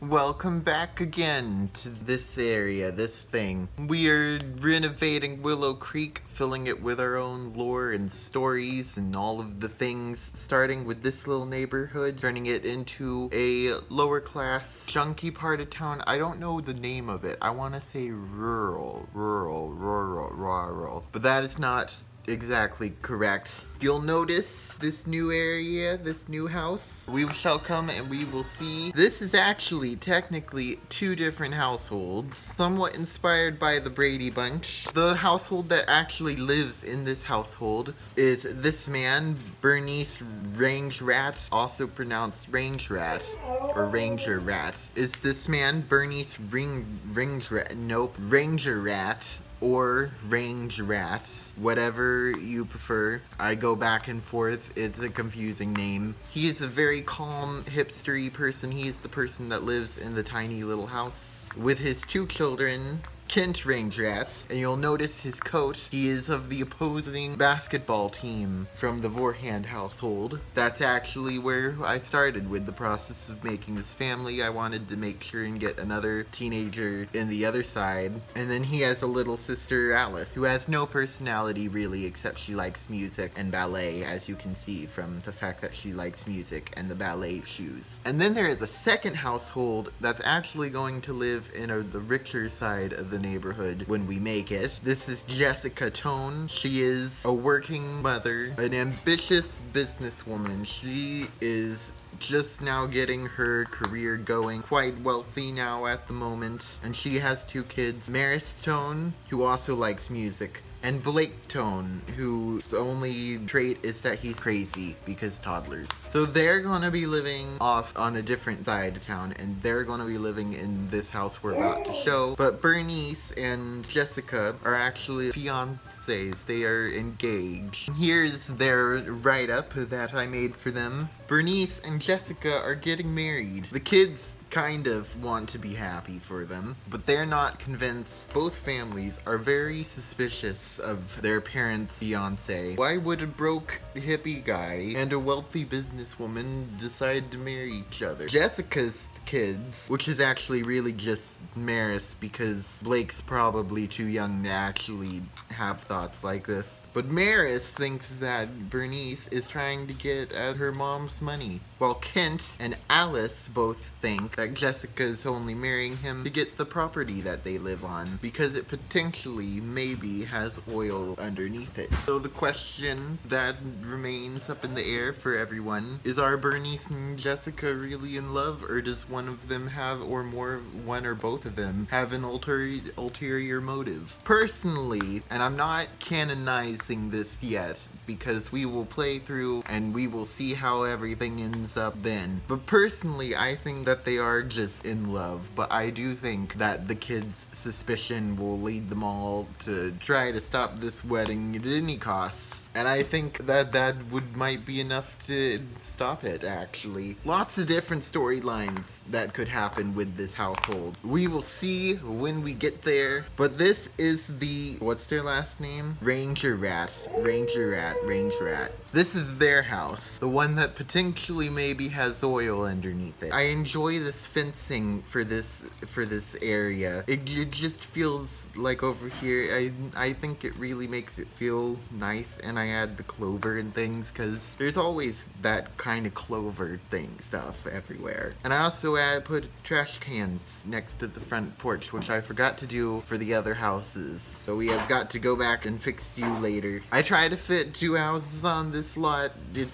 Welcome back again to this area, this thing. We are renovating Willow Creek, filling it with our own lore and stories and all of the things, starting with this little neighborhood, turning it into a lower class, junky part of town. I don't know the name of it. I want to say rural, but that is not exactly correct. You'll notice this new area, this new house. We shall come and we will see. This is actually technically two different households, somewhat inspired by the Brady Bunch. The household that actually lives in this household is this man, Bernice Rangerat, also pronounced Rangerat or Rangerat. Is this man Bernice Rangerat? Nope, Rangerat. Or Rangerat, whatever you prefer. I go back and forth. It's a confusing name. He is a very calm, hipstery person. He is the person that lives in the tiny little house with his two children, Kent Rangerat, and you'll notice his coat. He is of the opposing basketball team from the Vorhand household. That's actually where I started with the process of making this family. I wanted to make sure and get another teenager in the other side. And then he has a little sister, Alice, who has no personality really, except she likes music and ballet, as you can see from the fact that she likes music and the ballet shoes. And then there is a second household that's actually going to live in the richer side of the neighborhood when we make it. This is Jessica Tone. She is a working mother, an ambitious businesswoman. She is just now getting her career going, quite wealthy now at the moment, and she has two kids, Maris Tone, who also likes music, and Blake Tone, whose only trait is that he's crazy because toddlers. So they're gonna be living off on a different side of town, and they're gonna be living in this house we're about to show. But Bernice and Jessica are actually fiancés. They are engaged. Here's their write-up that I made for them. Bernice and Jessica are getting married. The kids kind of want to be happy for them, but they're not convinced. Both families are very suspicious of their parents' fiancé. Why would a broke hippie guy and a wealthy businesswoman decide to marry each other? Jessica's kids, which is actually really just Maris because Blake's probably too young to actually have thoughts like this, but Maris thinks that Bernice is trying to get at her mom's money, while Kent and Alice both think that Jessica is only marrying him to get the property that they live on because it potentially maybe has oil underneath it. So the question that remains up in the air for everyone is, are Bernice and Jessica really in love, or does one of them have, or one or both of them have an ulterior motive? Personally, and I'm not canonizing this yet because we will play through and we will see how everything ends up then, but personally I think that they are just in love, but I do think that the kids' suspicion will lead them all to try to stop this wedding at any cost. And I think that might be enough to stop it, actually. Lots of different storylines that could happen with this household. We will see when we get there. But this is what's their last name? Rangerat. This is their house. The one that potentially maybe has oil underneath it. I enjoy this fencing for this area. It just feels like over here, I think it really makes it feel nice, and I add the clover and things because there's always that kind of clover stuff everywhere. And I also put trash cans next to the front porch, which I forgot to do for the other houses. So we have got to go back and fix you later. I tried to fit two houses on this lot. It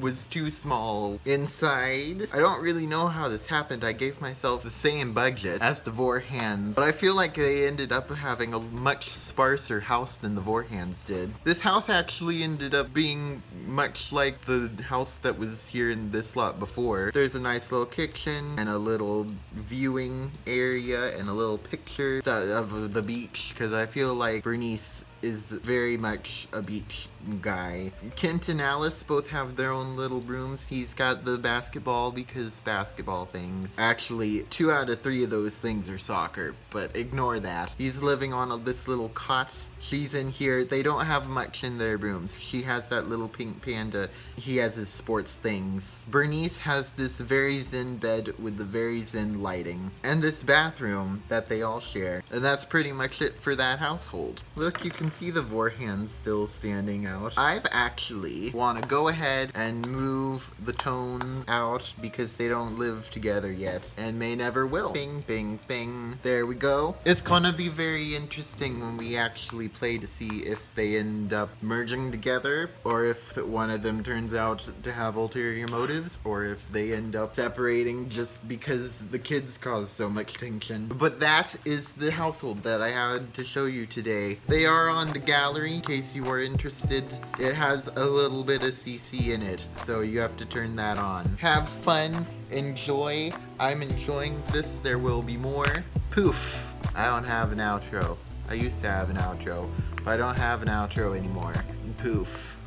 was too small inside. I don't really know how this happened. I gave myself the same budget as the Vorhands, but I feel like they ended up having a much sparser house than the Vorhands did. This house actually ended up being much like the house that was here in this lot before. There's a nice little kitchen and a little viewing area and a little picture of the beach, because I feel like Bernice is very much a beach guy. Kent and Alice both have their own little rooms. He's got the basketball because basketball things. Actually, 2 out of 3 of those things are soccer, but ignore that. He's living on this little cot. She's in here. They don't have much in their rooms. She has that little pink panda. He has his sports things. Bernice has this very zen bed with the very zen lighting. And this bathroom that they all share. And that's pretty much it for that household. Look, you can see the Vorhans still standing out. I've actually want to go ahead and move the Tones out because they don't live together yet and may never will. Bing, bing, bing. There we go. It's gonna be very interesting when we actually play to see if they end up merging together or if one of them turns out to have ulterior motives or if they end up separating just because the kids cause so much tension. But that is the household that I had to show you today. They are on the gallery in case you are interested. It has a little bit of CC in it, so you have to turn that on. Have fun, enjoy. I'm enjoying this. There will be more. Poof. I don't have an outro. I used to have an outro, but I don't have an outro anymore. Poof.